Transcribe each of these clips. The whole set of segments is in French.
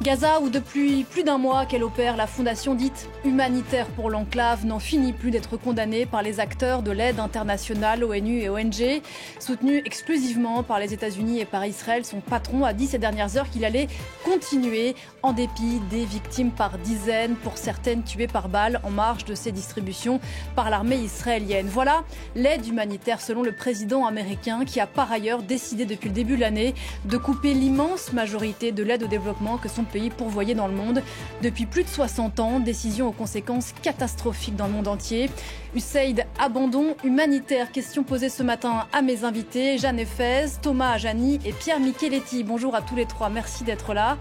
Gaza, où depuis plus d'un mois qu'elle opère, la fondation dite humanitaire pour l'enclave n'en finit plus d'être condamnée par les acteurs de l'aide internationale, ONU et ONG. Soutenue exclusivement par les États-Unis et par Israël, son patron a dit ces dernières heures qu'il allait continuer en dépit des victimes par dizaines, pour certaines tuées par balles en marge de ces distributions par l'armée israélienne. Voilà l'aide humanitaire selon le président américain qui a par ailleurs décidé depuis le début de l'année de couper l'immense majorité de l'aide au développement que son pays pourvoyait dans le monde depuis plus de 60 ans. Décision aux conséquences catastrophiques dans le monde entier. USAID, abandon humanitaire. Question posée ce matin à mes invités, Jeanne Efez, Thomas Ajani et Pierre Micheletti. Bonjour à tous les trois, merci d'être là.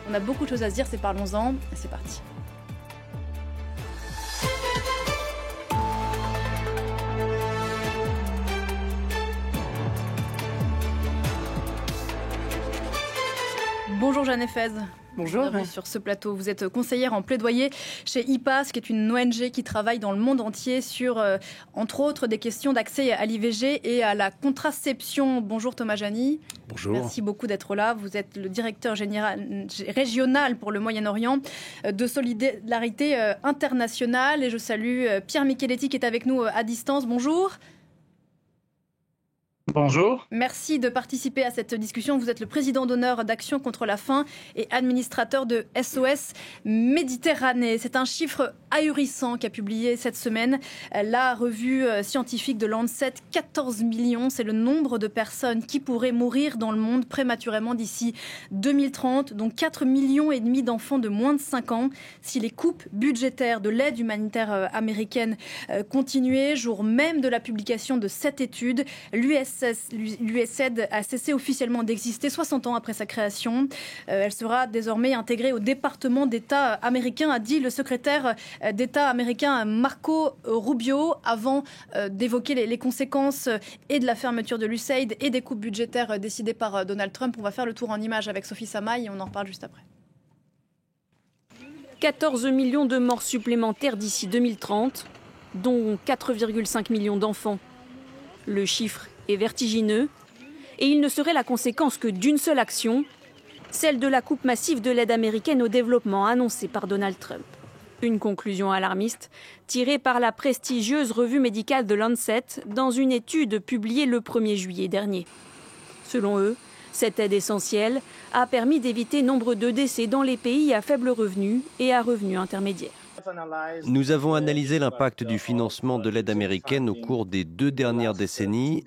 On a beaucoup de choses à se dire, c'est parlons-en. C'est parti. Bonjour Jeanne Efez. Bonjour. Sur ce plateau, vous êtes conseillère en plaidoyer chez IPAS, qui est une ONG qui travaille dans le monde entier sur, entre autres, des questions d'accès à l'IVG et à la contraception. Bonjour Thomas Ajani. Bonjour. Merci beaucoup d'être là. Vous êtes le directeur régional pour le Moyen-Orient de Solidarité Internationale. Et je salue Pierre Micheletti qui est avec nous à distance. Bonjour. Bonjour. Merci de participer à cette discussion. Vous êtes le président d'honneur d'Action contre la faim et administrateur de SOS Méditerranée. C'est un chiffre ahurissant qu'a publié cette semaine la revue scientifique de Lancet. 14 millions, c'est le nombre de personnes qui pourraient mourir dans le monde prématurément d'ici 2030, dont 4,5 millions d'enfants de moins de 5 ans. Si les coupes budgétaires de l'aide humanitaire américaine continuaient, jour même de la publication de cette étude, l'USAID a cessé officiellement d'exister 60 ans après sa création. Elle sera désormais intégrée au département d'État américain, a dit le secrétaire d'État américain Marco Rubio, avant d'évoquer les conséquences et de la fermeture de l'USAID et des coupes budgétaires décidées par Donald Trump. On va faire le tour en images avec Sophie Samaï et on en reparle juste après. 14 millions de morts supplémentaires d'ici 2030, dont 4,5 millions d'enfants. Le chiffre est vertigineux et il ne serait la conséquence que d'une seule action, celle de la coupe massive de l'aide américaine au développement annoncée par Donald Trump. Une conclusion alarmiste tirée par la prestigieuse revue médicale de Lancet dans une étude publiée le 1er juillet dernier. Selon eux, cette aide essentielle a permis d'éviter nombre de décès dans les pays à faible revenu et à revenus intermédiaires. Nous avons analysé l'impact du financement de l'aide américaine au cours des 2 dernières décennies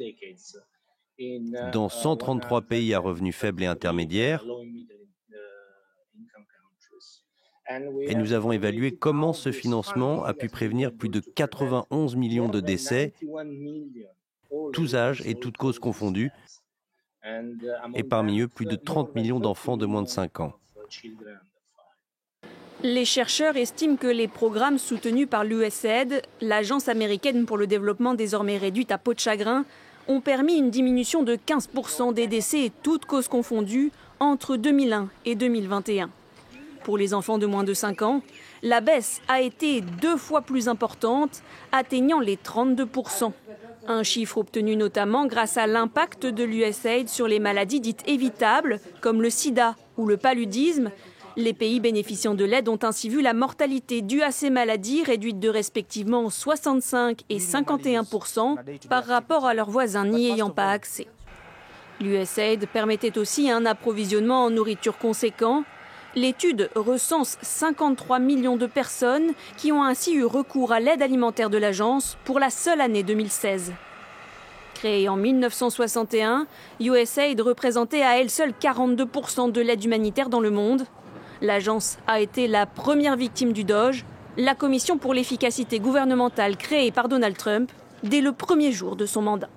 dans 133 pays à revenus faibles et intermédiaires. Et nous avons évalué comment ce financement a pu prévenir plus de 91 millions de décès, tous âges et toutes causes confondues, et parmi eux plus de 30 millions d'enfants de moins de 5 ans. Les chercheurs estiment que les programmes soutenus par l'USAID, l'agence américaine pour le développement désormais réduite à peau de chagrin, ont permis une diminution de 15% des décès, toutes causes confondues, entre 2001 et 2021. Pour les enfants de moins de 5 ans, la baisse a été 2 fois plus importante, atteignant les 32%. Un chiffre obtenu notamment grâce à l'impact de l'USAID sur les maladies dites évitables, comme le sida ou le paludisme. Les pays bénéficiant de l'aide ont ainsi vu la mortalité due à ces maladies réduite de respectivement 65 et 51% par rapport à leurs voisins n'y ayant pas accès. L'USAID permettait aussi un approvisionnement en nourriture conséquent. L'étude recense 53 millions de personnes qui ont ainsi eu recours à l'aide alimentaire de l'agence pour la seule année 2016. Créée en 1961, USAID représentait à elle seule 42% de l'aide humanitaire dans le monde. L'agence a été la première victime du DOGE, la commission pour l'efficacité gouvernementale créée par Donald Trump dès le premier jour de son mandat.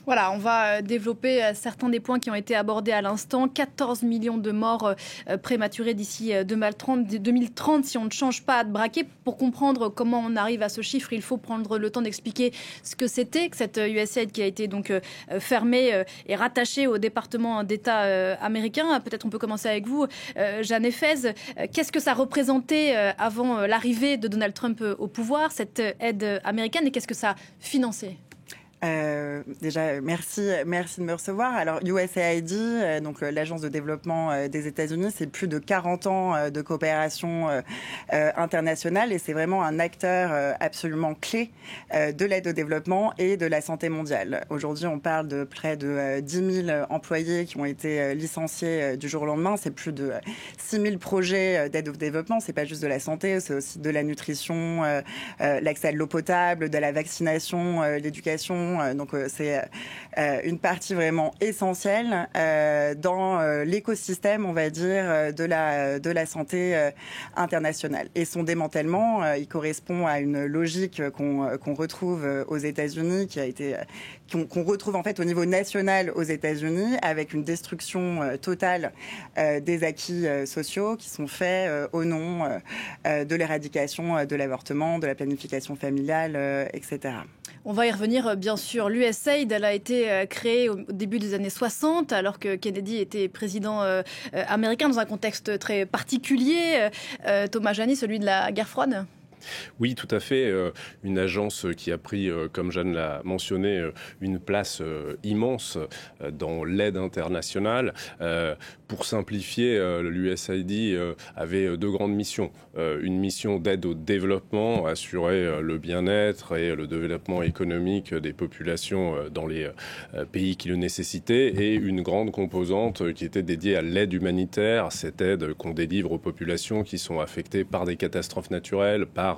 Voilà, on va développer certains des points qui ont été abordés à l'instant. 14 millions de morts prématurés d'ici 2030 si on ne change pas de braquet. Pour comprendre comment on arrive à ce chiffre, il faut prendre le temps d'expliquer ce que c'était que cette USAID qui a été donc fermée et rattachée au département d'État américain. Peut-être on peut commencer avec vous, Jeanne Efez. Qu'est-ce que ça représentait avant l'arrivée de Donald Trump au pouvoir, cette aide américaine, et qu'est-ce que ça finançait ? Déjà, merci de me recevoir. Alors, USAID, donc l'Agence de développement des États-Unis, c'est plus de 40 ans de coopération internationale et c'est vraiment un acteur absolument clé de l'aide au développement et de la santé mondiale. Aujourd'hui, on parle de près de 10 000 employés qui ont été licenciés du jour au lendemain. C'est plus de 6 000 projets d'aide au développement. C'est pas juste de la santé, c'est aussi de la nutrition, l'accès à de l'eau potable, de la vaccination, l'éducation. Donc c'est une partie vraiment essentielle dans l'écosystème, on va dire, de la santé internationale. Et son démantèlement, il correspond à une logique qu'on retrouve aux États-Unis, qu'on retrouve en fait au niveau national aux États-Unis, avec une destruction totale des acquis sociaux qui sont faits au nom de l'éradication de l'avortement, de la planification familiale, etc. On va y revenir, bien sûr. L'USAID, elle a été créée au début des années 60, alors que Kennedy était président américain, dans un contexte très particulier. Thomas Jani, celui de la guerre froide. Oui, tout à fait. Une agence qui a pris, comme Jeanne l'a mentionné, une place immense dans l'aide internationale. Pour simplifier, l'USAID avait deux grandes missions. Une mission d'aide au développement, assurer le bien-être et le développement économique des populations dans les pays qui le nécessitaient, et une grande composante qui était dédiée à l'aide humanitaire, cette aide qu'on délivre aux populations qui sont affectées par des catastrophes naturelles, par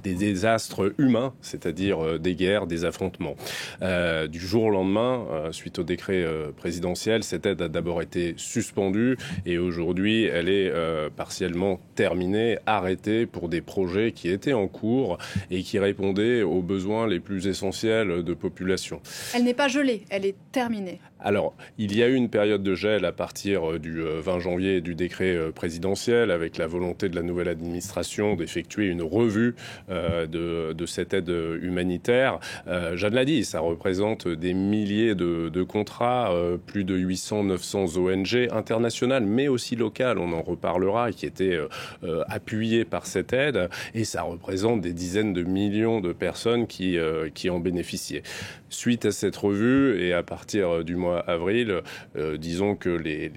des désastres humains, c'est-à-dire des guerres, des affrontements. Du jour au lendemain, suite au décret présidentiel, cette aide a d'abord été suspendue et aujourd'hui, elle est partiellement terminée, arrêtée pour des projets qui étaient en cours et qui répondaient aux besoins les plus essentiels de population. Elle n'est pas gelée, elle est terminée. Alors, il y a eu une période de gel à partir du 20 janvier du décret présidentiel, avec la volonté de la nouvelle administration d'effectuer une revue de cette aide humanitaire. Jeanne l'a dit, ça représente des milliers de contrats, plus de 800-900 ONG internationales, mais aussi locales, on en reparlera, qui étaient appuyées par cette aide, et ça représente des dizaines de millions de personnes qui en bénéficiaient. Suite à cette revue, et à partir du mois avril, disons que les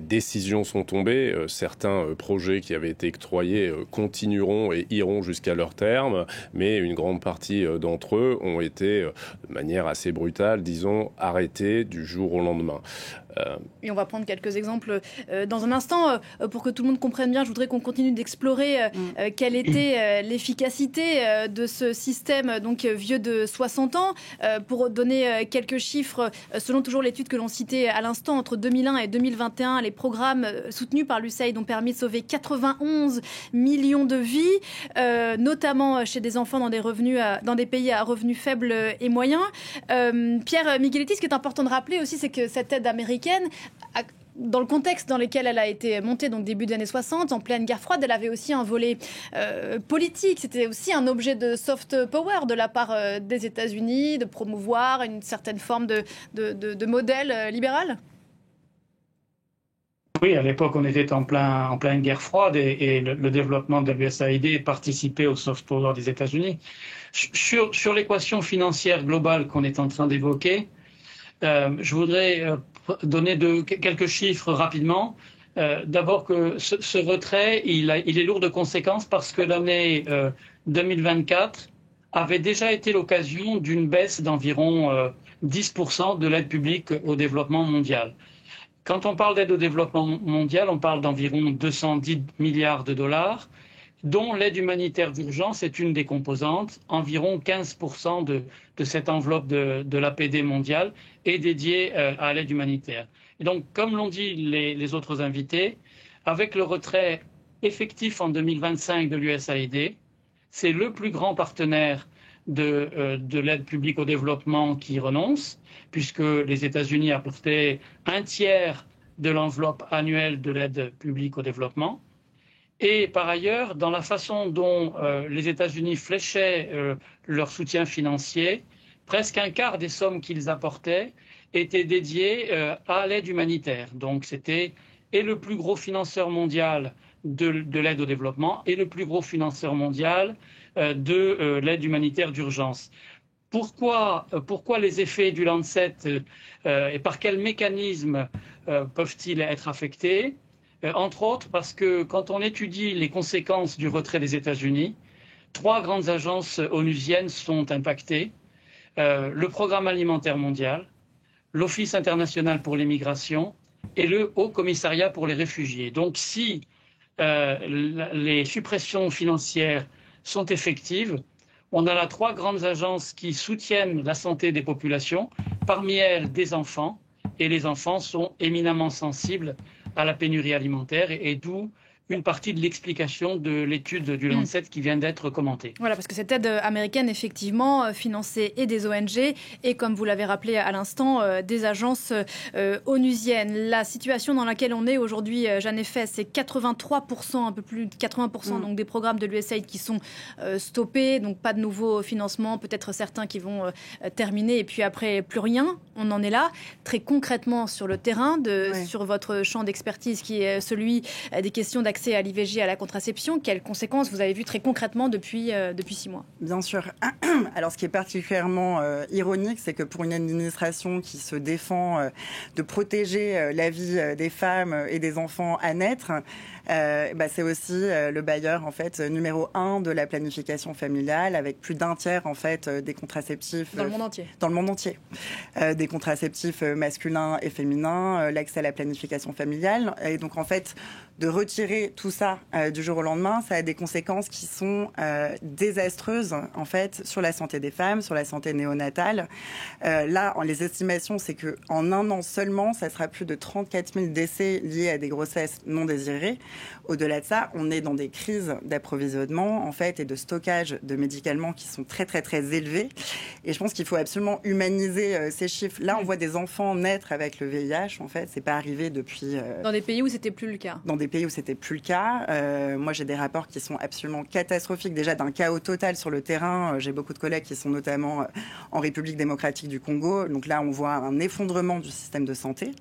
décisions sont tombées. Certains projets qui avaient été octroyés continueront et iront jusqu'à leur terme, mais une grande partie d'entre eux ont été, de manière assez brutale, disons, arrêtés du jour au lendemain. Et on va prendre quelques exemples dans un instant. Pour que tout le monde comprenne bien, je voudrais qu'on continue d'explorer quelle était l'efficacité de ce système donc vieux de 60 ans. Pour donner quelques chiffres, selon toujours l'étude que l'on citait à l'instant, entre 2001 et 2021, les programmes soutenus par l'USAID ont permis de sauver 91 millions de vies, notamment chez des enfants dans des pays à revenus faibles et moyens. Pierre Micheletti, ce qui est important de rappeler aussi, c'est que cette aide américaine, dans le contexte dans lequel elle a été montée, donc début des années 60, en pleine guerre froide, elle avait aussi un volet politique. C'était aussi un objet de soft power de la part des États-Unis, de promouvoir une certaine forme de modèle libéral. Oui, à l'époque, on était en pleine guerre froide et le développement de l'USAID participait au soft power des États-Unis. Sur l'équation financière globale qu'on est en train d'évoquer, je voudrais donner quelques chiffres rapidement. D'abord que ce retrait, il est lourd de conséquences parce que l'année 2024 avait déjà été l'occasion d'une baisse d'environ 10% de l'aide publique au développement mondial. Quand on parle d'aide au développement mondial, on parle d'environ 210 milliards de dollars, dont l'aide humanitaire d'urgence est une des composantes. Environ 15% de cette enveloppe de l'APD mondiale est dédiée à l'aide humanitaire. Et donc, comme l'ont dit les autres invités, avec le retrait effectif en 2025 de l'USAID, c'est le plus grand partenaire de l'aide publique au développement qui renonce, puisque les États-Unis apportaient un tiers de l'enveloppe annuelle de l'aide publique au développement. Et par ailleurs, dans la façon dont les États-Unis fléchaient leur soutien financier, presque un quart des sommes qu'ils apportaient étaient dédiées à l'aide humanitaire. Donc c'était et le plus gros financeur mondial de l'aide au développement et le plus gros financeur mondial de l'aide humanitaire d'urgence. Pourquoi les effets du Lancet et par quel mécanisme peuvent-ils être affectés? Entre autres parce que quand on étudie les conséquences du retrait des États-Unis, 3 grandes agences onusiennes sont impactées. Le Programme alimentaire mondial, l'Office international pour les migrations et le Haut Commissariat pour les réfugiés. Donc si les suppressions financières sont effectives, on a là 3 grandes agences qui soutiennent la santé des populations, parmi elles des enfants, et les enfants sont éminemment sensibles à la pénurie alimentaire, et d'où une partie de l'explication de l'étude du Lancet qui vient d'être commentée. Voilà, parce que cette aide américaine, effectivement, financée et des ONG et, comme vous l'avez rappelé à l'instant, des agences onusiennes. La situation dans laquelle on est aujourd'hui, Jeanne Efes, c'est 83%, un peu plus de 80% donc des programmes de l'USAID qui sont stoppés, donc pas de nouveaux financements, peut-être certains qui vont terminer et puis après plus rien. On en est là. Très concrètement sur le terrain, sur votre champ d'expertise qui est celui des questions d'accès à l'IVG, à la contraception, quelles conséquences vous avez vues très concrètement depuis 6 mois? Bien sûr. Alors, ce qui est particulièrement ironique, c'est que pour une administration qui se défend de protéger la vie des femmes et des enfants à naître, c'est aussi le bailleur en fait numéro 1 de la planification familiale, avec plus d'un tiers en fait des contraceptifs dans le monde entier. Dans le monde entier, des contraceptifs masculins et féminins, l'accès à la planification familiale, et donc en fait de retirer tout ça du jour au lendemain, ça a des conséquences qui sont désastreuses en fait sur la santé des femmes, sur la santé néonatale. Là, les estimations, c'est que en un an seulement, ça sera plus de 34 000 décès liés à des grossesses non désirées. Au-delà de ça, on est dans des crises d'approvisionnement en fait et de stockage de médicaments qui sont très très très élevés. Et je pense qu'il faut absolument humaniser ces chiffres. Là, on voit des enfants naître avec le VIH. En fait, c'est pas arrivé depuis. Dans des pays où c'était plus le cas. Dans des pays où c'était plus le cas. Moi, j'ai des rapports qui sont absolument catastrophiques. Déjà d'un chaos total sur le terrain. J'ai beaucoup de collègues qui sont notamment en République démocratique du Congo. Donc là, on voit un effondrement du système de santé.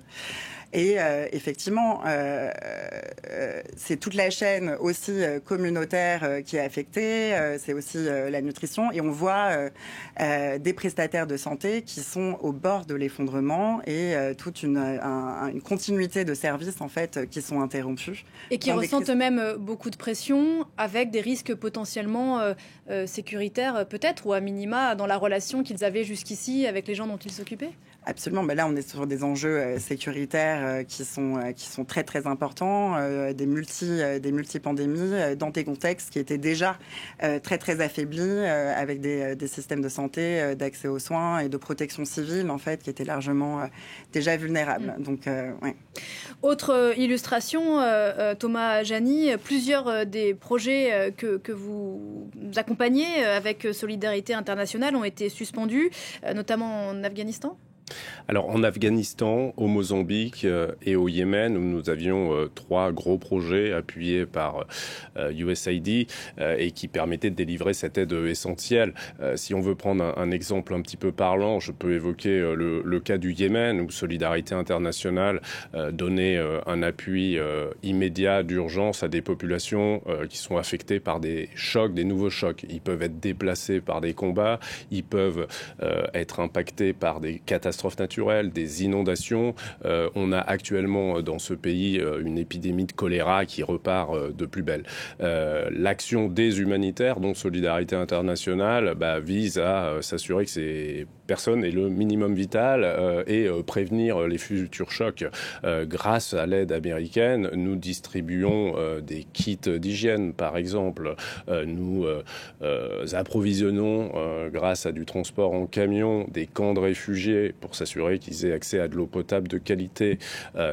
Et effectivement, c'est toute la chaîne aussi communautaire qui est affectée, c'est aussi la nutrition. Et on voit des prestataires de santé qui sont au bord de l'effondrement et toute une continuité de services en fait qui sont interrompus. Et qui ressentent eux-mêmes beaucoup de pression avec des risques potentiellement sécuritaires peut-être ou à minima dans la relation qu'ils avaient jusqu'ici avec les gens dont ils s'occupaient. Absolument. Ben là, on est sur des enjeux sécuritaires qui sont très très importants, des multi-pandémies dans des contextes qui étaient déjà très très affaiblis, avec des systèmes de santé, d'accès aux soins et de protection civile en fait qui étaient largement déjà vulnérables. Donc, ouais. Autre illustration, Thomas Jani, plusieurs des projets que vous accompagnez avec Solidarité Internationale ont été suspendus, notamment en Afghanistan. Alors en Afghanistan, au Mozambique et au Yémen, où nous avions 3 gros projets appuyés par USAID et qui permettaient de délivrer cette aide essentielle. Si on veut prendre un exemple un petit peu parlant, je peux évoquer le cas du Yémen, où Solidarité Internationale donnait un appui immédiat d'urgence à des populations qui sont affectées par des chocs, des nouveaux chocs. Ils peuvent être déplacés par des combats, ils peuvent être impactés par des catastrophes naturelles, des inondations. On a actuellement dans ce pays une épidémie de choléra qui repart de plus belle. L'action des humanitaires, dont Solidarité Internationale, vise à s'assurer que ces personnes aient le minimum vital et prévenir les futurs chocs. Grâce à l'aide américaine, nous distribuons des kits d'hygiène, par exemple. Nous approvisionnons, grâce à du transport en camion, des camps de réfugiés pour s'assurer qu'ils aient accès à de l'eau potable de qualité.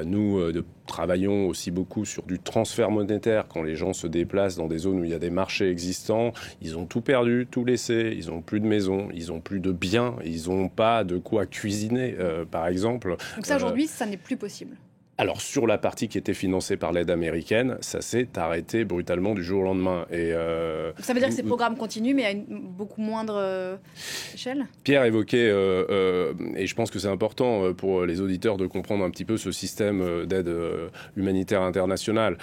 Nous travaillons aussi beaucoup sur du transfert monétaire quand les gens se déplacent dans des zones où il y a des marchés existants. Ils ont tout perdu, tout laissé. Ils n'ont plus de maison, ils n'ont plus de biens, ils n'ont pas de quoi cuisiner, par exemple. Donc ça, aujourd'hui, ça n'est plus possible. Alors, sur la partie qui était financée par l'aide américaine, ça s'est arrêté brutalement du jour au lendemain. Et, ça veut dire que ces programmes continuent, mais à une beaucoup moindre échelle ? Pierre évoquait, et je pense que c'est important pour les auditeurs de comprendre un petit peu ce système d'aide humanitaire internationale.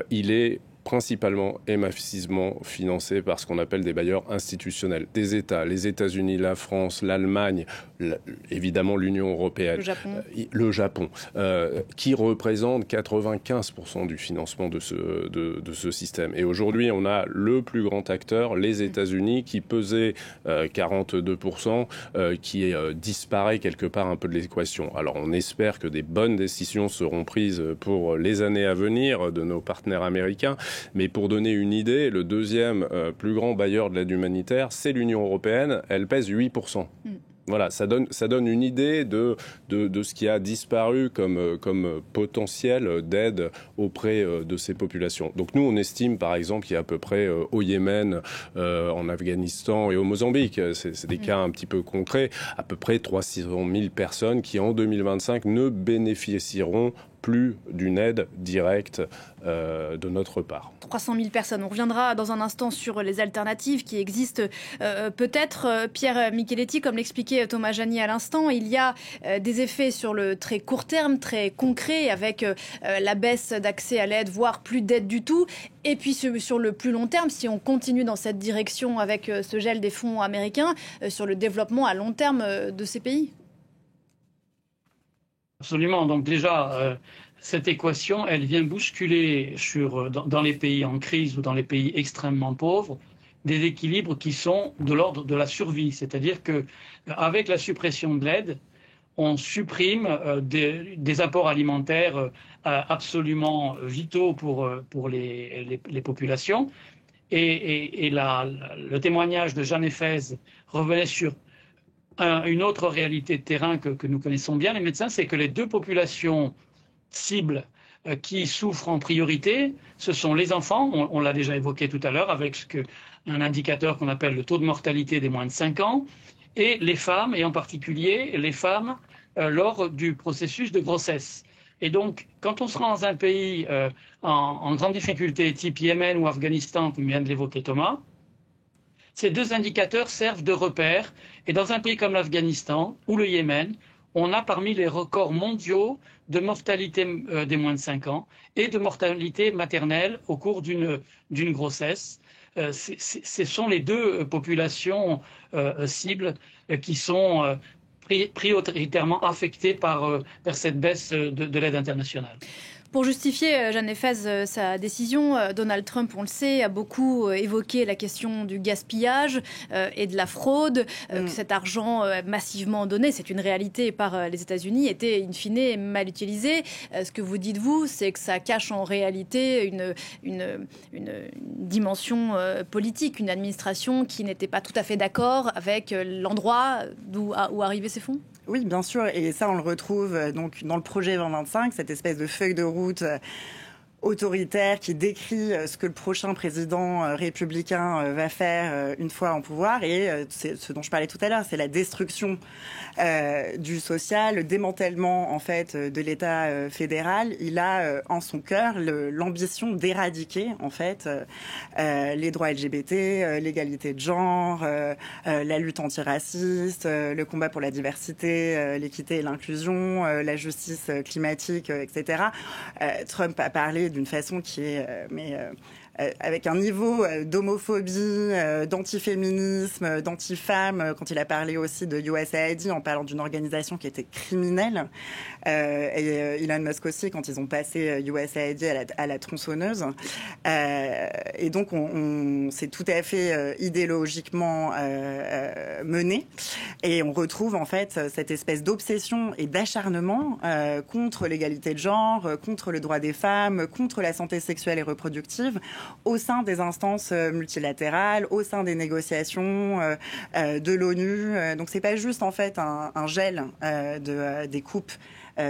Il est principalement et massivement financé par ce qu'on appelle des bailleurs institutionnels, des États, les États-Unis, la France, l'Allemagne, évidemment l'Union européenne, le Japon, qui représentent 95% du financement de ce système. Et aujourd'hui, on a le plus grand acteur, les États-Unis, qui pesait 42%, qui disparaît quelque part un peu de l'équation. Alors on espère que des bonnes décisions seront prises pour les années à venir de nos partenaires américains. Mais pour donner une idée, le deuxième plus grand bailleur de l'aide humanitaire, c'est l'Union européenne. Elle pèse 8%. Voilà, ça donne une idée de ce qui a disparu comme potentiel d'aide auprès de ces populations. Donc nous, on estime par exemple qu'il y a à peu près au Yémen, en Afghanistan et au Mozambique, c'est des cas un petit peu concrets, à peu près 300 000 personnes qui en 2025 ne bénéficieront plus d'une aide directe de notre part. 300 000 personnes. On reviendra dans un instant sur les alternatives qui existent peut-être. Pierre Micheletti, comme l'expliquait Thomas Jani à l'instant, il y a des effets sur le très court terme, très concrets, avec la baisse d'accès à l'aide, voire plus d'aide du tout. Et puis sur le plus long terme, si on continue dans cette direction avec ce gel des fonds américains, sur le développement à long terme de ces pays. Absolument. Donc déjà, cette équation, elle vient bousculer dans les pays en crise ou dans les pays extrêmement pauvres des équilibres qui sont de l'ordre de la survie. C'est-à-dire que avec la suppression de l'aide, on supprime des apports alimentaires absolument vitaux pour les populations. Et le témoignage de Jeanne Efez revenait sur une autre réalité de terrain que nous connaissons bien, les médecins, c'est que les deux populations cibles qui souffrent en priorité, ce sont les enfants, on l'a déjà évoqué tout à l'heure, avec un indicateur qu'on appelle le taux de mortalité des moins de 5 ans, et les femmes, et en particulier les femmes lors du processus de grossesse. Et donc, quand on sera dans un pays en grande difficulté, type Yémen ou Afghanistan, comme vient de l'évoquer Thomas, ces deux indicateurs servent de repère. Et dans un pays comme l'Afghanistan ou le Yémen, on a parmi les records mondiaux de mortalité des moins de 5 ans et de mortalité maternelle au cours d'une grossesse. Ce sont les deux populations cibles qui sont prioritairement affectées par cette baisse de l'aide internationale. Pour justifier, Jeanne Efez, sa décision, Donald Trump, on le sait, a beaucoup évoqué la question du gaspillage et de la fraude, que cet argent massivement donné, c'est une réalité par les États-Unis, était in fine mal utilisé. Ce que vous dites, vous, c'est que ça cache en réalité une dimension politique, une administration qui n'était pas tout à fait d'accord avec l'endroit où arrivaient ces fonds ? Oui, bien sûr, et ça on le retrouve donc dans le projet 2025, cette espèce de feuille de route autoritaire qui décrit ce que le prochain président républicain va faire une fois en pouvoir. Et c'est ce dont je parlais tout à l'heure, c'est la destruction du social, le démantèlement en fait de l'État fédéral. Il a en son cœur l'ambition d'éradiquer en fait les droits LGBT, l'égalité de genre, la lutte antiraciste, le combat pour la diversité, l'équité et l'inclusion, la justice climatique, etc. Trump a parlé d'une façon qui est avec un niveau d'homophobie, d'antiféminisme, d'antifemme, quand il a parlé aussi de USAID en parlant d'une organisation qui était criminelle. Et Elon Musk aussi, quand ils ont passé USAID à la tronçonneuse. Et donc, c'est tout à fait idéologiquement mené. Et on retrouve en fait cette espèce d'obsession et d'acharnement contre l'égalité de genre, contre le droit des femmes, contre la santé sexuelle et reproductive, au sein des instances multilatérales, au sein des négociations de l'ONU. Donc c'est pas juste en fait un gel des coupes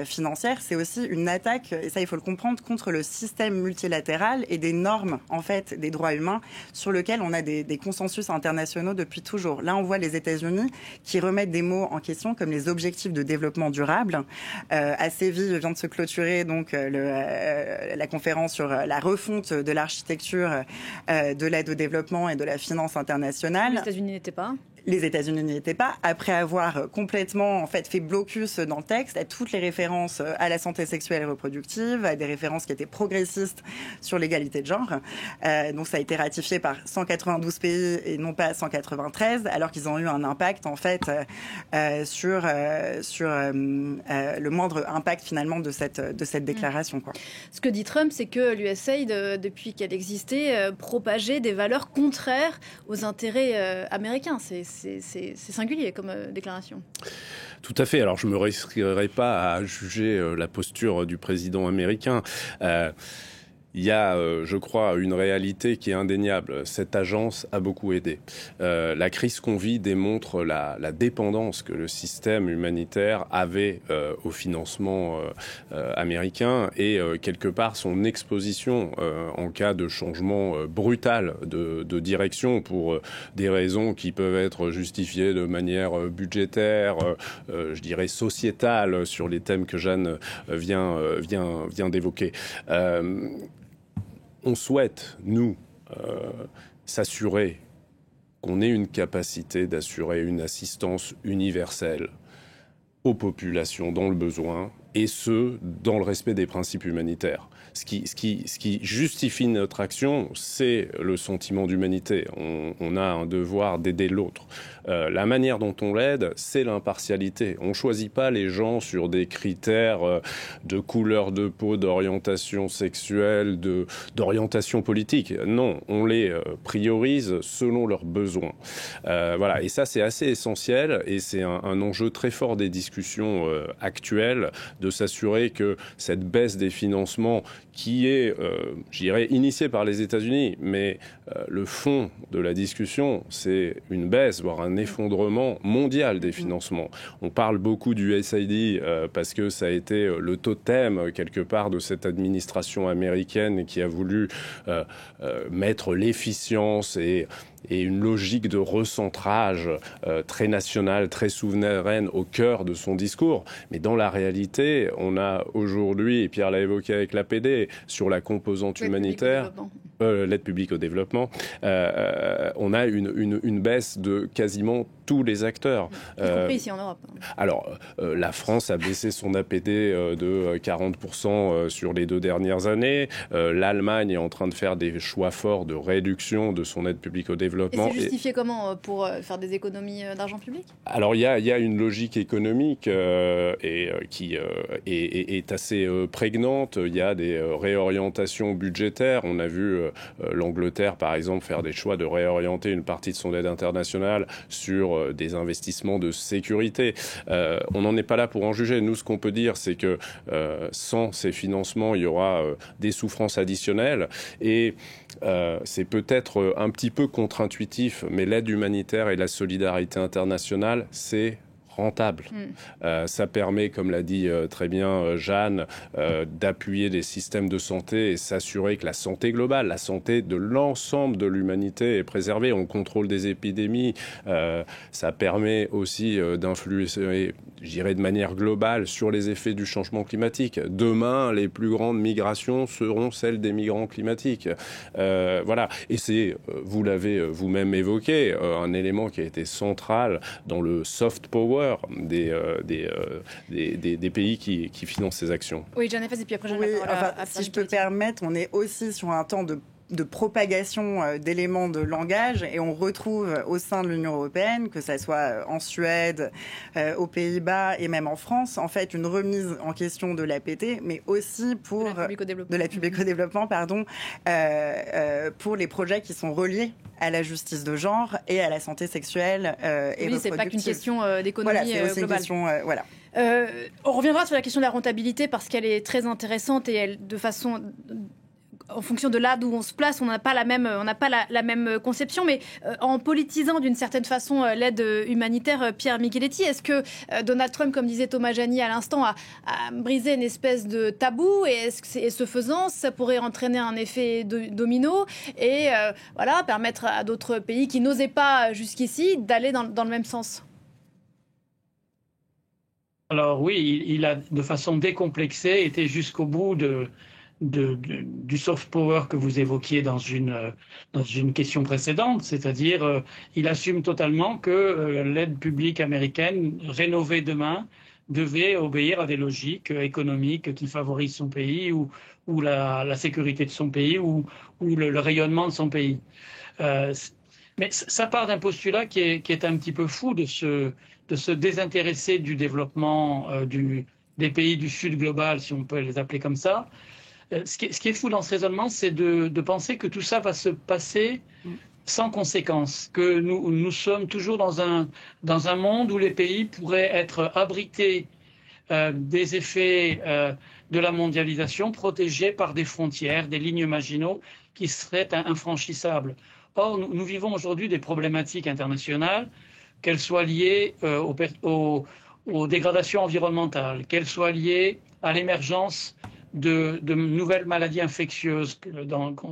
financière, c'est aussi une attaque, et ça il faut le comprendre, contre le système multilatéral et des normes en fait des droits humains sur lesquels on a des consensus internationaux depuis toujours. Là on voit les États-Unis qui remettent des mots en question comme les objectifs de développement durable. À Séville vient de se clôturer donc la conférence sur la refonte de l'architecture de l'aide au développement et de la finance internationale. Les États-Unis n'étaient pas. Les États-Unis n'y étaient pas, après avoir complètement en fait fait blocus dans le texte à toutes les références à la santé sexuelle et reproductive, à des références qui étaient progressistes sur l'égalité de genre. Donc ça a été ratifié par 192 pays et non pas 193, alors qu'ils ont eu un impact en fait sur le moindre impact finalement de cette déclaration, quoi. Ce que dit Trump, c'est que l'USAID, depuis qu'elle existait, propageait des valeurs contraires aux intérêts américains. C'est singulier comme déclaration. Tout à fait. Alors, je ne me risquerai pas à juger la posture du président américain. Il y a, je crois, une réalité qui est indéniable. Cette agence a beaucoup aidé. La crise qu'on vit démontre la dépendance que le système humanitaire avait au financement américain et quelque part son exposition en cas de changement brutal de direction pour des raisons qui peuvent être justifiées de manière budgétaire, je dirais sociétale, sur les thèmes que Jeanne vient d'évoquer. On souhaite, nous, s'assurer qu'on ait une capacité d'assurer une assistance universelle aux populations dans le besoin, et ce, dans le respect des principes humanitaires. Ce qui justifie notre action, c'est le sentiment d'humanité. On a un devoir d'aider l'autre. La manière dont on l'aide, c'est l'impartialité. On ne choisit pas les gens sur des critères de couleur de peau, d'orientation sexuelle, d'orientation politique. Non, on les priorise selon leurs besoins. Voilà, et ça, c'est assez essentiel, et c'est un enjeu très fort des discussions actuelles, de s'assurer que cette baisse des financements qui est, je dirais, initiée par les États-Unis, mais le fond de la discussion, c'est une baisse, voire un effondrement mondial des financements. On parle beaucoup du USAID parce que ça a été le totem, quelque part, de cette administration américaine qui a voulu mettre l'efficience et une logique de recentrage très nationale, très souveraine au cœur de son discours. Mais dans la réalité, on a aujourd'hui, et Pierre l'a évoqué avec l'APD, sur la composante humanitaire, l'aide publique au développement, on a une baisse de quasiment tous les acteurs. Y compris ici en Europe. Alors, la France a baissé son APD de 40% sur les 2 dernières années. L'Allemagne est en train de faire des choix forts de réduction de son aide publique au développement. Et c'est justifié comment pour faire des économies d'argent public ? Alors, il y a une logique économique qui est assez prégnante. Il y a des réorientations budgétaires. On a vu l'Angleterre, par exemple, faire des choix de réorienter une partie de son aide internationale sur des investissements de sécurité. On n'en est pas là pour en juger. Nous, ce qu'on peut dire, c'est que sans ces financements, il y aura des souffrances additionnelles. Et c'est peut-être un petit peu contre-intuitif, mais l'aide humanitaire et la solidarité internationale, c'est rentable. Ça permet, comme l'a dit très bien Jeanne, d'appuyer les systèmes de santé et s'assurer que la santé globale, la santé de l'ensemble de l'humanité est préservée. On contrôle des épidémies. Ça permet aussi d'influer, je dirais, de manière globale sur les effets du changement climatique. Demain, les plus grandes migrations seront celles des migrants climatiques. Voilà. Et c'est, vous l'avez vous-même évoqué, un élément qui a été central dans le soft power des pays qui financent ces actions. Oui, Jeanne Efes, et puis après Jeanne, si je peux permettre, on est aussi sur un temps de propagation d'éléments de langage, et on retrouve au sein de l'Union européenne, que ça soit en Suède, aux Pays-Bas et même en France, en fait, une remise en question de l'APD, mais aussi pour de l'aide publique au développement, pour les projets qui sont reliés à la justice de genre et à la santé sexuelle et reproductive. C'est pas qu'une question d'économie globale. C'est aussi une question, on reviendra sur la question de la rentabilité parce qu'elle est très intéressante et elle, de façon... En fonction de là d'où on se place, on n'a pas la même conception, mais en politisant d'une certaine façon l'aide humanitaire, Pierre Micheletti, est-ce que Donald Trump, comme disait Thomas Janny à l'instant, a brisé une espèce de tabou, et ce faisant, ça pourrait entraîner un effet domino et permettre à d'autres pays qui n'osaient pas jusqu'ici d'aller dans le même sens? Alors oui, il a de façon décomplexée été jusqu'au bout de du soft power que vous évoquiez dans une question précédente, c'est-à-dire il assume totalement que l'aide publique américaine rénovée demain devait obéir à des logiques économiques qui favorisent son pays ou la sécurité de son pays ou le rayonnement de son pays. Mais ça part d'un postulat qui est un petit peu fou de se désintéresser du développement des pays du Sud global, si on peut les appeler comme ça. Ce qui est fou dans ce raisonnement, c'est de penser que tout ça va se passer sans conséquence, que nous sommes toujours dans un monde où les pays pourraient être abrités des effets de la mondialisation, protégés par des frontières, des lignes maginaux qui seraient infranchissables. Or, nous vivons aujourd'hui des problématiques internationales, qu'elles soient liées aux dégradations environnementales, qu'elles soient liées à l'émergence de nouvelles maladies infectieuses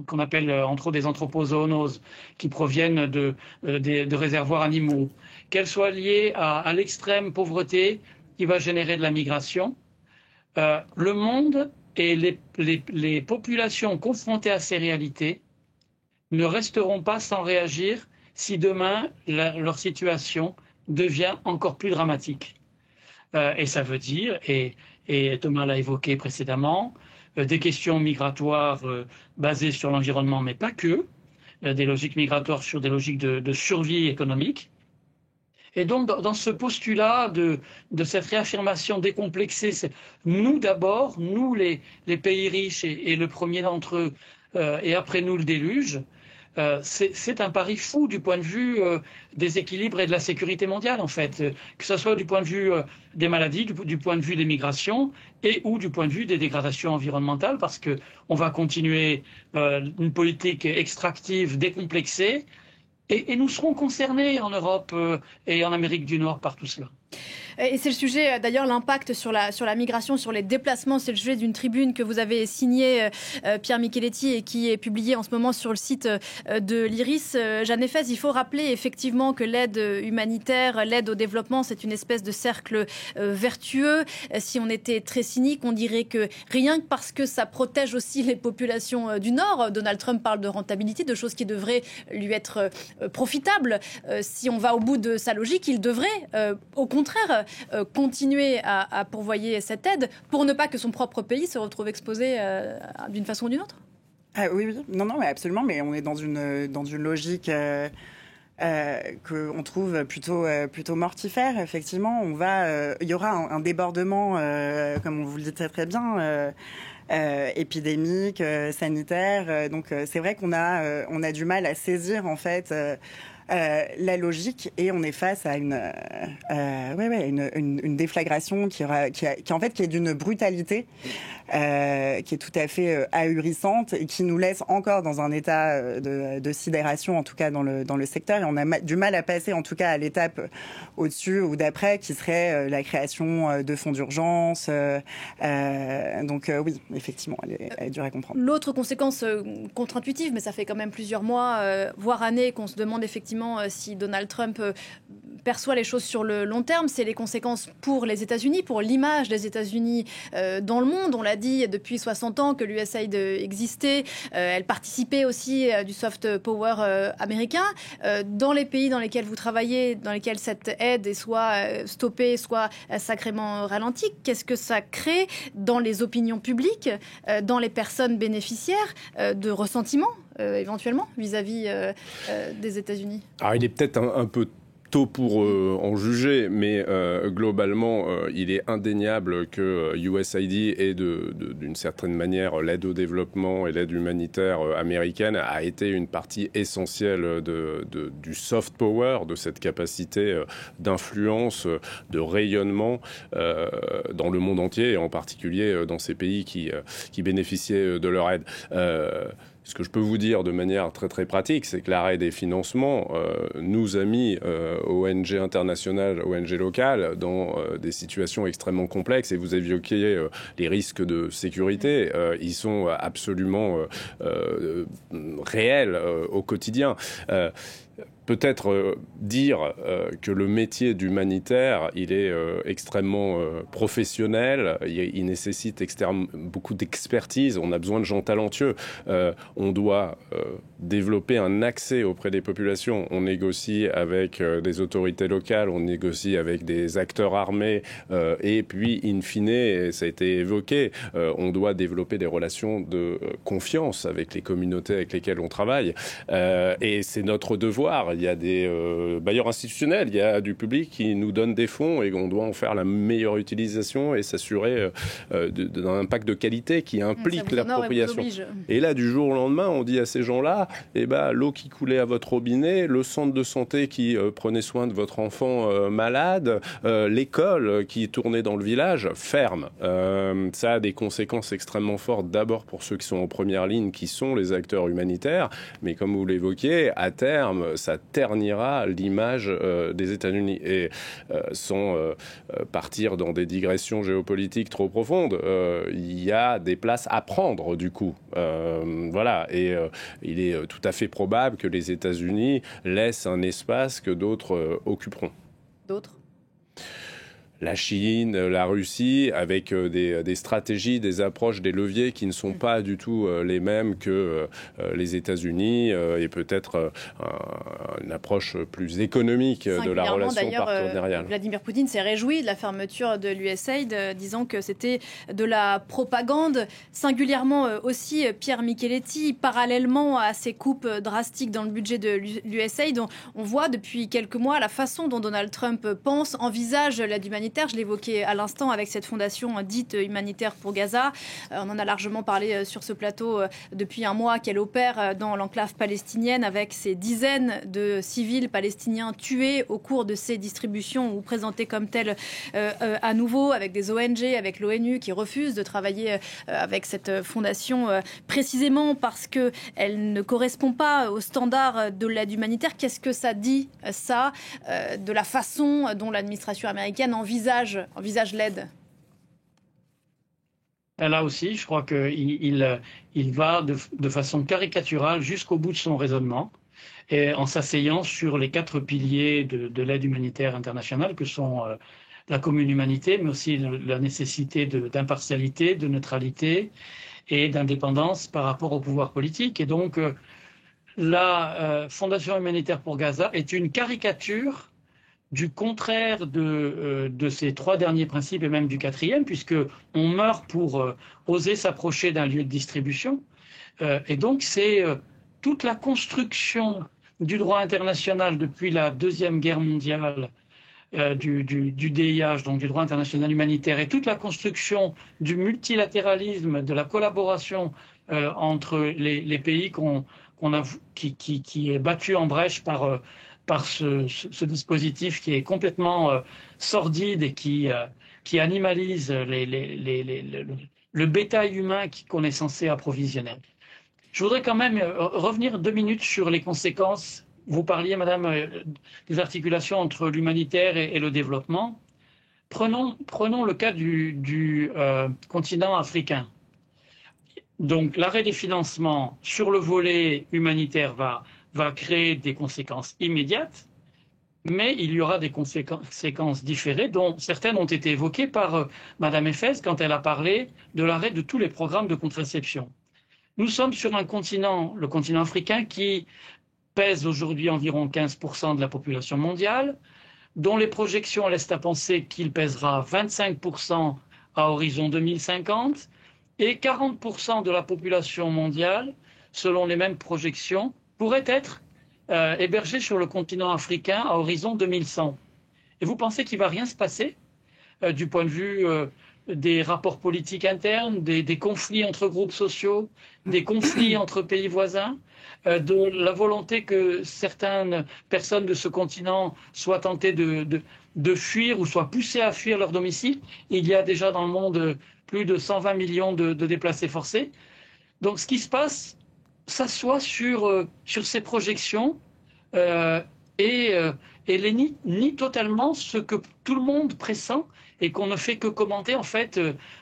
qu'on appelle entre autres des anthropozoonoses qui proviennent de réservoirs animaux, qu'elles soient liées à l'extrême pauvreté qui va générer de la migration. Le monde et les populations confrontées à ces réalités ne resteront pas sans réagir si demain leur situation devient encore plus dramatique. Et ça veut dire, et Thomas l'a évoqué précédemment, des questions migratoires basées sur l'environnement, mais pas que, des logiques migratoires sur des logiques de survie économique. Et donc, dans ce postulat de cette réaffirmation décomplexée, c'est nous d'abord, nous les pays riches et le premier d'entre eux, et après nous le déluge, c'est un pari fou du point de vue des équilibres et de la sécurité mondiale, en fait, que ce soit du point de vue des maladies, du point de vue des migrations et ou du point de vue des dégradations environnementales, parce qu'on va continuer une politique extractive décomplexée et nous serons concernés en Europe et en Amérique du Nord par tout cela. Et c'est le sujet, d'ailleurs, l'impact sur la migration, sur les déplacements. C'est le sujet d'une tribune que vous avez signée, Pierre Micheletti, et qui est publiée en ce moment sur le site de l'IRIS. Jeanne Efez, il faut rappeler effectivement que l'aide humanitaire, l'aide au développement, c'est une espèce de cercle vertueux. Si on était très cynique, on dirait que rien que parce que ça protège aussi les populations du Nord, Donald Trump parle de rentabilité, de choses qui devraient lui être profitables. Si on va au bout de sa logique, il devrait, au contraire, continuer à pourvoyer cette aide pour ne pas que son propre pays se retrouve exposé d'une façon ou d'une autre. Ah, oui, non, mais absolument, mais on est dans une logique qu'on trouve plutôt mortifère. Effectivement, il y aura un débordement, comme vous le dites très bien, épidémique, sanitaire. Donc c'est vrai qu'on a du mal à saisir en fait la logique, et on est face à une déflagration qui est d'une brutalité qui est tout à fait ahurissante et qui nous laisse encore dans un état de sidération, en tout cas dans le secteur, et on a du mal à passer en tout cas à l'étape au-dessus ou d'après qui serait la création de fonds d'urgence. Donc oui, effectivement, elle est dure à comprendre. L'autre conséquence contre-intuitive, mais ça fait quand même plusieurs mois, voire années, qu'on se demande effectivement si Donald Trump perçoit les choses sur le long terme, c'est les conséquences pour les États-Unis, pour l'image des États-Unis dans le monde. On l'a dit depuis 60 ans que l'USAID existait. Elle participait aussi du soft power américain. Dans les pays dans lesquels vous travaillez, dans lesquels cette aide est soit stoppée, soit sacrément ralentie, qu'est-ce que ça crée dans les opinions publiques, dans les personnes bénéficiaires, de ressentiment éventuellement vis-à-vis des États-Unis? Alors, il est peut-être un peu tôt pour en juger, mais globalement, il est indéniable que USAID et d'une certaine manière l'aide au développement et l'aide humanitaire américaine a été une partie essentielle du soft power, de cette capacité d'influence, de rayonnement dans le monde entier, et en particulier dans ces pays qui bénéficiaient de leur aide. Ce que je peux vous dire de manière très très pratique, c'est que l'arrêt des financements nous a mis ONG internationales, ONG locales, dans des situations extrêmement complexes. Et vous évoquiez les risques de sécurité. Ils sont absolument réels au quotidien. peut-être dire que le métier d'humanitaire, il est extrêmement professionnel, il nécessite beaucoup d'expertise, on a besoin de gens talentueux. On doit développer un accès auprès des populations. On négocie avec des autorités locales, on négocie avec des acteurs armés, et puis, in fine, et ça a été évoqué, on doit développer des relations de confiance avec les communautés avec lesquelles on travaille. Et c'est notre devoir. Il y a des bailleurs institutionnels, il y a du public qui nous donne des fonds et on doit en faire la meilleure utilisation et s'assurer d'un impact de qualité qui implique l'appropriation. Et là, du jour au lendemain, on dit à ces gens-là, l'eau qui coulait à votre robinet, le centre de santé qui prenait soin de votre enfant malade, l'école qui tournait dans le village, ferme. Ça a des conséquences extrêmement fortes, d'abord pour ceux qui sont en première ligne, qui sont les acteurs humanitaires, mais comme vous l'évoquiez, à terme, ça ternira l'image des États-Unis. Et sans partir dans des digressions géopolitiques trop profondes, il y a des places à prendre, du coup. Voilà. Et il est tout à fait probable que les États-Unis laissent un espace que d'autres occuperont. D'autres ? La Chine, la Russie, avec des stratégies, des approches, des leviers qui ne sont pas du tout les mêmes que les États-Unis et peut-être une approche plus économique de la relation partenariale. Vladimir Poutine s'est réjoui de la fermeture de l'USAID, disant que c'était de la propagande. Singulièrement aussi, Pierre Micheletti, parallèlement à ces coupes drastiques dans le budget de l'USAID, on voit depuis quelques mois la façon dont Donald Trump pense, envisage l'aide humanitaire. Je l'évoquais à l'instant avec cette fondation dite humanitaire pour Gaza. On en a largement parlé sur ce plateau depuis un mois qu'elle opère dans l'enclave palestinienne avec ces dizaines de civils palestiniens tués au cours de ces distributions ou présentés comme tels à nouveau avec des ONG, avec l'ONU qui refusent de travailler avec cette fondation précisément parce qu'elle ne correspond pas aux standards de l'aide humanitaire. Qu'est-ce que ça dit, ça, de la façon dont l'administration américaine envisage l'aide? Là aussi, je crois qu'il va de façon caricaturale jusqu'au bout de son raisonnement, et en s'asseyant sur les 4 piliers de l'aide humanitaire internationale que sont la commune humanité, mais aussi la nécessité d'impartialité, de neutralité et d'indépendance par rapport au pouvoir politique. Et donc, la Fondation humanitaire pour Gaza est une caricature du contraire de ces 3 derniers principes et même du 4e, puisque on meurt pour oser s'approcher d'un lieu de distribution. Et donc c'est toute la construction du droit international depuis la Deuxième Guerre mondiale, du DIH, donc du droit international humanitaire, et toute la construction du multilatéralisme, de la collaboration entre les pays qui est battu en brèche par ce dispositif qui est complètement sordide et qui animalise le bétail humain qu'on est censé approvisionner. Je voudrais quand même revenir 2 minutes sur les conséquences. Vous parliez, madame, des articulations entre l'humanitaire et le développement. Prenons le cas du continent africain. Donc l'arrêt des financements sur le volet humanitaire va créer des conséquences immédiates, mais il y aura des conséquences différées, dont certaines ont été évoquées par Madame Efes quand elle a parlé de l'arrêt de tous les programmes de contraception. Nous sommes sur un continent, le continent africain, qui pèse aujourd'hui environ 15% de la population mondiale, dont les projections laissent à penser qu'il pèsera 25% à horizon 2050, et 40% de la population mondiale, selon les mêmes projections, pourrait être hébergé sur le continent africain à horizon 2100. Et vous pensez qu'il ne va rien se passer du point de vue des rapports politiques internes, des conflits entre groupes sociaux, des conflits entre pays voisins, de la volonté que certaines personnes de ce continent soient tentées de fuir ou soient poussées à fuir leur domicile? Il y a déjà dans le monde plus de 120 millions de déplacés forcés. Donc ce qui se passe s'assoit sur ces projections et les nie totalement ce que tout le monde pressent et qu'on ne fait que commenter en fait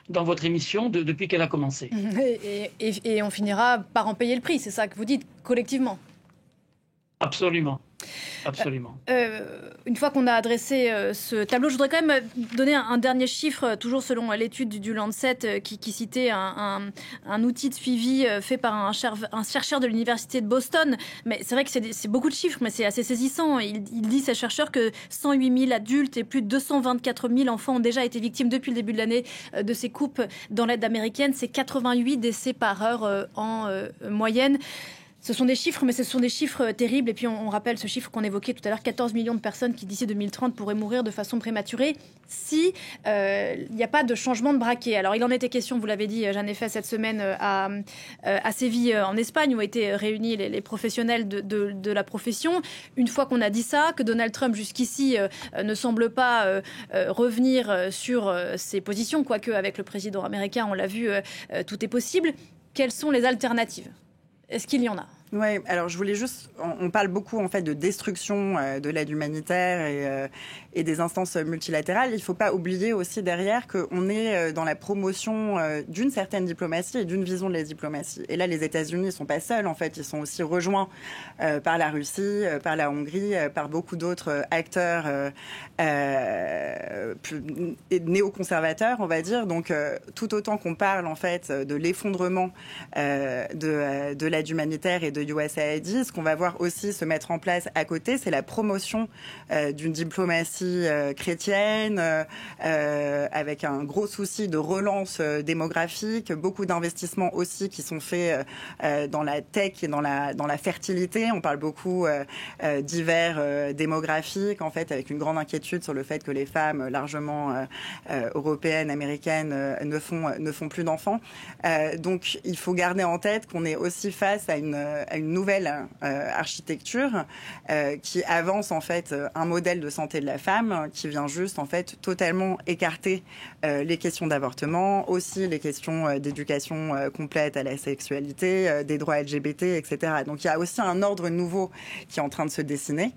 dans votre émission depuis qu'elle a commencé. Et on finira par en payer le prix, c'est ça que vous dites collectivement? Absolument. Absolument. Une fois qu'on a adressé ce tableau, je voudrais quand même donner un dernier chiffre, toujours selon l'étude du Lancet, qui citait un outil de suivi fait par un chercheur de l'université de Boston. Mais c'est vrai que c'est beaucoup de chiffres, mais c'est assez saisissant. Il dit, ce chercheur, que 108 000 adultes et plus de 224 000 enfants ont déjà été victimes depuis le début de l'année de ces coupes dans l'aide américaine. C'est 88 décès par heure en moyenne. Ce sont des chiffres, mais ce sont des chiffres terribles. Et puis on rappelle ce chiffre qu'on évoquait tout à l'heure, 14 millions de personnes qui d'ici 2030 pourraient mourir de façon prématurée si il n'y a pas de changement de braquet. Alors il en était question, vous l'avez dit, Jeanne Effet, cette semaine à Séville en Espagne, où ont été réunis les professionnels de la profession. Une fois qu'on a dit ça, que Donald Trump jusqu'ici ne semble pas revenir sur ses positions, quoique avec le président américain, on l'a vu, tout est possible. Quelles sont les alternatives ? Est-ce qu'il y en a ? Oui, alors je voulais juste, on parle beaucoup en fait de destruction de l'aide humanitaire et des instances multilatérales. Il ne faut pas oublier aussi derrière qu'on est dans la promotion d'une certaine diplomatie et d'une vision de la diplomatie. Et là, les États-Unis ne sont pas seuls, en fait, ils sont aussi rejoints par la Russie, par la Hongrie, par beaucoup d'autres acteurs néoconservateurs, on va dire. Donc, tout autant qu'on parle en fait de l'effondrement de l'aide humanitaire et de USAID, ce qu'on va voir aussi se mettre en place à côté, c'est la promotion d'une diplomatie chrétienne, avec un gros souci de relance démographique, beaucoup d'investissements aussi qui sont faits dans la tech et dans la fertilité. On parle beaucoup d'hiver démographique, en fait, avec une grande inquiétude sur le fait que les femmes largement européennes, américaines, ne font plus d'enfants. Donc, il faut garder en tête qu'on est aussi face à une nouvelle architecture qui avance en fait un modèle de santé de la femme qui vient juste en fait totalement écarter les questions d'avortement, aussi les questions d'éducation complète à la sexualité, des droits LGBT, etc. Donc il y a aussi un ordre nouveau qui est en train de se dessiner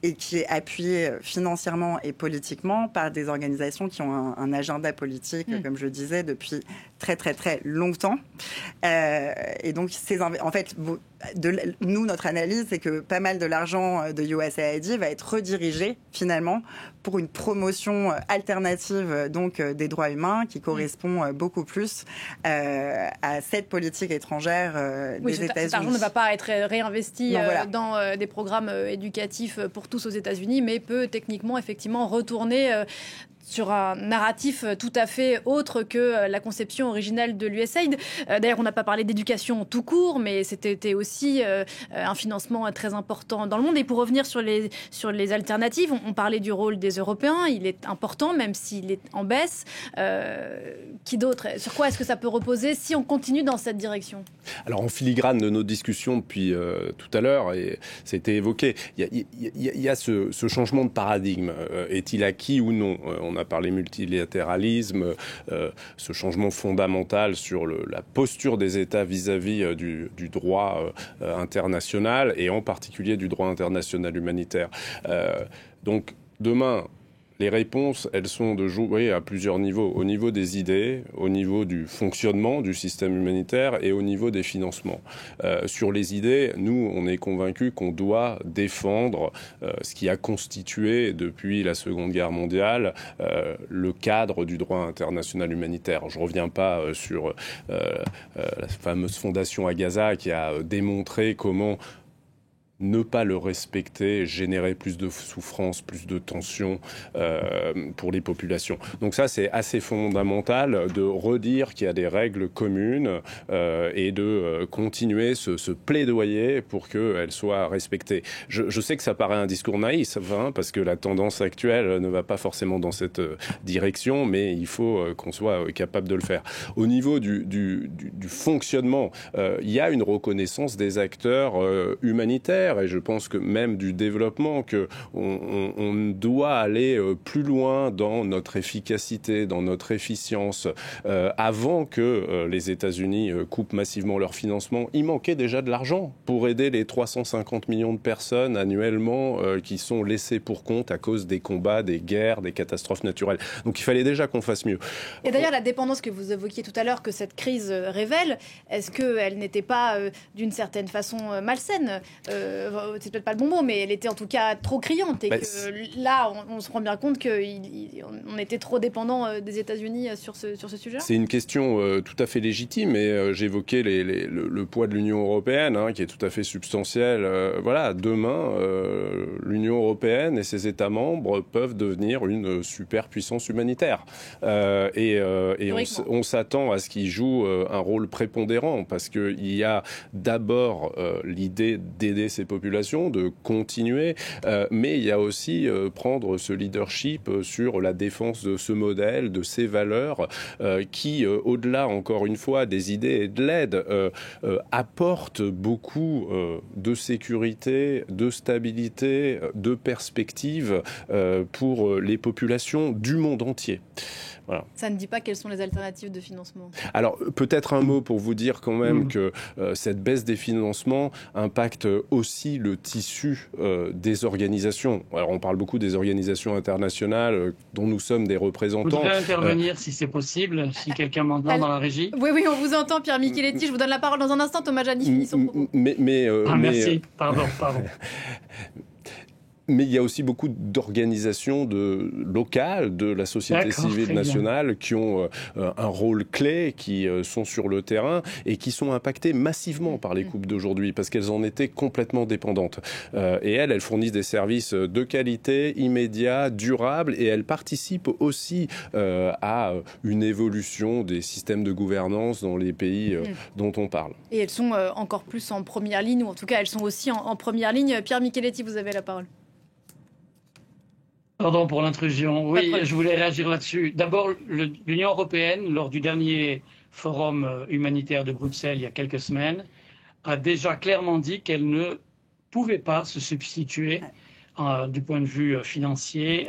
et qui est appuyé financièrement et politiquement par des organisations qui ont un agenda politique, comme je le disais, depuis très très très longtemps. Et donc en fait, nous, notre analyse, c'est que pas mal de l'argent de USAID va être redirigé finalement pour une promotion alternative donc des droits humains qui correspond beaucoup plus à cette politique étrangère des États-Unis. Cet argent ne va pas être réinvesti dans des programmes éducatifs pour tous aux États-Unis, mais peut techniquement effectivement retourner sur un narratif tout à fait autre que la conception originelle de l'USAID. D'ailleurs, on n'a pas parlé d'éducation tout court, mais c'était aussi un financement très important dans le monde. Et pour revenir sur les alternatives, on parlait du rôle des Européens. Il est important, même s'il est en baisse. Qui d'autre ? Sur quoi est-ce que ça peut reposer si on continue dans cette direction ? Alors, en filigrane de nos discussions depuis tout à l'heure, et ça a été évoqué, il y a ce changement de paradigme. Est-il acquis ou non ? On a parlé multilatéralisme, ce changement fondamental sur la posture des États vis-à-vis du droit international et en particulier du droit international humanitaire. Donc demain, les réponses, elles sont de jouer à plusieurs niveaux. Au niveau des idées, au niveau du fonctionnement du système humanitaire et au niveau des financements. Sur les idées, nous, on est convaincus qu'on doit défendre ce qui a constitué depuis la Seconde Guerre mondiale le cadre du droit international humanitaire. Je ne reviens pas sur la fameuse fondation à Gaza qui a démontré comment ne pas le respecter, générer plus de souffrance, plus de tension pour les populations. Donc ça, c'est assez fondamental de redire qu'il y a des règles communes et de continuer ce plaidoyer pour qu'elles soient respectées. Je sais que ça paraît un discours naïf, parce que la tendance actuelle ne va pas forcément dans cette direction, mais il faut qu'on soit capable de le faire. Au niveau du fonctionnement, il y a une reconnaissance des acteurs humanitaires, et je pense que même du développement, qu'on doit aller plus loin dans notre efficacité, dans notre efficience. Avant que les États-Unis coupent massivement leur financement, il manquait déjà de l'argent pour aider les 350 millions de personnes annuellement qui sont laissées pour compte à cause des combats, des guerres, des catastrophes naturelles. Donc il fallait déjà qu'on fasse mieux. Et d'ailleurs, la dépendance que vous évoquiez tout à l'heure, que cette crise révèle, est-ce qu'elle n'était pas d'une certaine façon malsaine c'est peut-être pas le bon mot, mais elle était en tout cas trop criante. Et que là, on se rend bien compte qu'on était trop dépendant des États-Unis sur ce sujet. C'est une question tout à fait légitime, et j'évoquais le poids de l'Union européenne, qui est tout à fait substantiel. Voilà, demain, l'Union européenne et ses États membres peuvent devenir une superpuissance humanitaire. Et on s'attend à ce qu'ils jouent un rôle prépondérant, parce qu'il y a d'abord l'idée d'aider ces populations, de continuer, mais il y a aussi prendre ce leadership sur la défense de ce modèle, de ces valeurs qui, au-delà, encore une fois, des idées et de l'aide, apportent beaucoup de sécurité, de stabilité, de perspective pour les populations du monde entier. Voilà. Ça ne dit pas quelles sont les alternatives de financement. Alors, peut-être un mot pour vous dire quand même que cette baisse des financements impacte aussi le tissu des organisations. Alors, on parle beaucoup des organisations internationales dont nous sommes des représentants. Je voudrais intervenir si c'est possible, si quelqu'un m'entend dans la régie. Oui, on vous entend, Pierre Micheletti. Je vous donne la parole dans un instant. Thomas Janny finit son propos. Merci. Pardon. Mais il y a aussi beaucoup d'organisations locales de la société civile nationale qui ont un rôle clé, qui sont sur le terrain et qui sont impactées massivement par les coupes d'aujourd'hui parce qu'elles en étaient complètement dépendantes. Et elles fournissent des services de qualité, immédiats, durables, et elles participent aussi à une évolution des systèmes de gouvernance dans les pays dont on parle. Et elles sont encore plus en première ligne, ou en tout cas elles sont aussi en première ligne. Pierre Micheletti, vous avez la parole. Pardon pour l'intrusion. Oui, je voulais réagir là-dessus. D'abord, l'Union européenne, lors du dernier forum humanitaire de Bruxelles il y a quelques semaines, a déjà clairement dit qu'elle ne pouvait pas se substituer du point de vue financier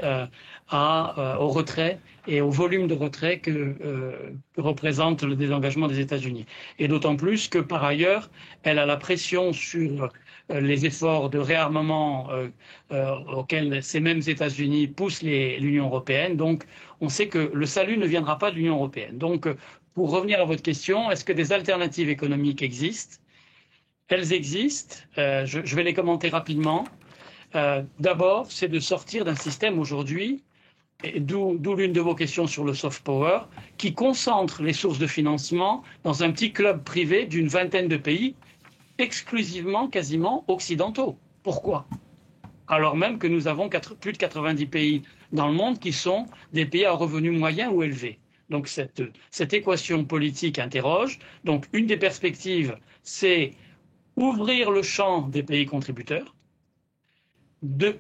au retrait et au volume de retrait que représente le désengagement des États-Unis. Et d'autant plus que, par ailleurs, elle a la pression sur les efforts de réarmement auxquels ces mêmes États-Unis poussent l'Union européenne. Donc, on sait que le salut ne viendra pas de l'Union européenne. Donc, pour revenir à votre question, est-ce que des alternatives économiques existent ? Elles existent. Je vais les commenter rapidement. D'abord, c'est de sortir d'un système aujourd'hui, d'où l'une de vos questions sur le soft power, qui concentre les sources de financement dans un petit club privé d'une vingtaine de pays, exclusivement, quasiment occidentaux. Pourquoi ? Alors même que nous avons plus de 90 pays dans le monde qui sont des pays à revenus moyens ou élevés. Donc cette équation politique interroge. Donc une des perspectives, c'est ouvrir le champ des pays contributeurs.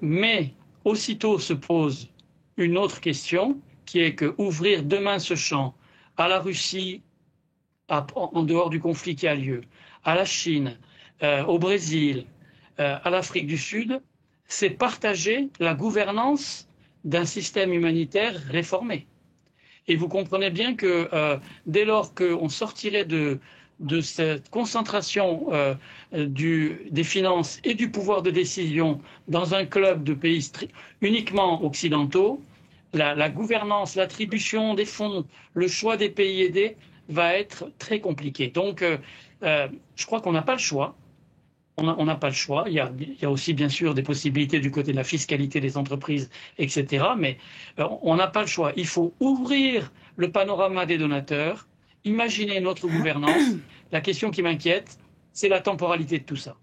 Mais aussitôt se pose une autre question, qui est que ouvrir demain ce champ à la Russie, en dehors du conflit qui a lieu, à la Chine, au Brésil, à l'Afrique du Sud, c'est partager la gouvernance d'un système humanitaire réformé. Et vous comprenez bien que dès lors qu'on sortirait de cette concentration des finances et du pouvoir de décision dans un club de pays uniquement occidentaux, la gouvernance, l'attribution des fonds, le choix des pays aidés va être très compliqué. Donc, je crois qu'on n'a pas le choix. On n'a pas le choix. Il y a aussi, bien sûr, des possibilités du côté de la fiscalité des entreprises, etc. Mais on n'a pas le choix. Il faut ouvrir le panorama des donateurs, imaginer notre gouvernance. La question qui m'inquiète, c'est la temporalité de tout ça.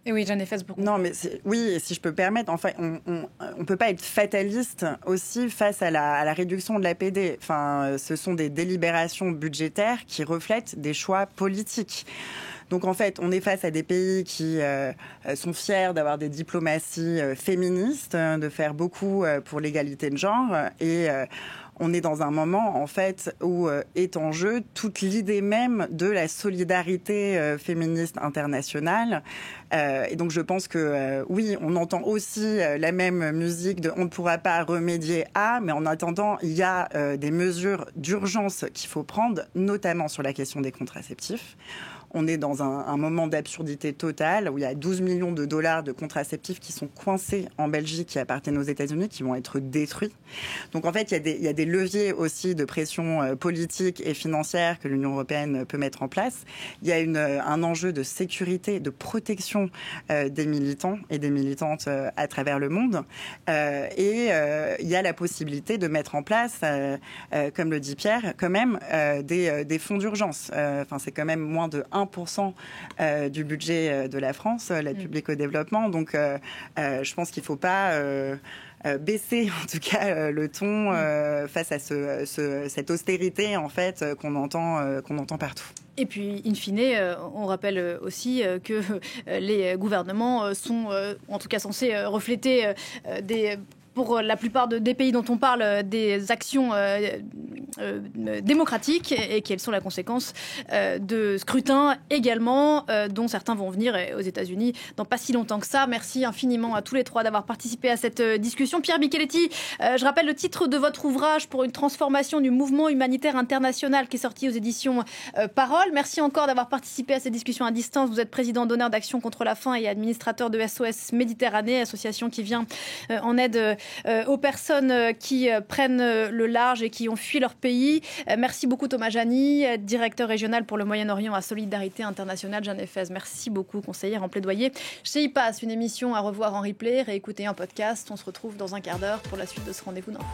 Et oui, Jeanne Efes, beaucoup. Non, mais oui, et si je peux permettre, enfin, on peut pas être fataliste aussi face à la réduction de l'APD. Enfin, ce sont des délibérations budgétaires qui reflètent des choix politiques. Donc en fait, on est face à des pays qui sont fiers d'avoir des diplomaties féministes, de faire beaucoup pour l'égalité de genre, et on est dans un moment en fait où est en jeu toute l'idée même de la solidarité féministe internationale. Et donc je pense que oui, on entend aussi la même musique de on ne pourra pas remédier à, mais en attendant, il y a des mesures d'urgence qu'il faut prendre, notamment sur la question des contraceptifs. on est dans un moment d'absurdité totale où il y a 12 millions de dollars de contraceptifs qui sont coincés en Belgique, qui appartiennent aux États-Unis, qui vont être détruits. Donc en fait, il y a des leviers aussi de pression politique et financière que l'Union européenne peut mettre en place. Il y a un enjeu de sécurité, de protection des militants et des militantes à travers le monde. Et il y a la possibilité de mettre en place, comme le dit Pierre, quand même des fonds d'urgence. C'est quand même moins de 1% du budget de la France, l'aide publique au développement. Donc je pense qu'il ne faut pas baisser en tout cas le ton face à cette austérité en fait qu'on entend partout. Et puis, in fine, on rappelle aussi que les gouvernements sont en tout cas censés refléter pour la plupart des pays dont on parle, des actions démocratiques et quelles sont les conséquences de scrutins également, dont certains vont venir aux États-Unis dans pas si longtemps que ça. Merci infiniment à tous les trois d'avoir participé à cette discussion. Pierre Micheletti, je rappelle le titre de votre ouvrage pour une transformation du mouvement humanitaire international qui est sorti aux éditions Parole. Merci encore d'avoir participé à cette discussion à distance. Vous êtes président d'honneur d'Action contre la faim et administrateur de SOS Méditerranée, association qui vient en aide aux personnes qui prennent le large et qui ont fui leur pays. Merci beaucoup Thomas Jani, directeur régional pour le Moyen-Orient à Solidarité Internationale Jeanne Efez. Merci beaucoup, conseillère en plaidoyer chez IPAS. Une émission à revoir en replay, réécouter en podcast. On se retrouve dans un quart d'heure pour la suite de ce rendez-vous d'info.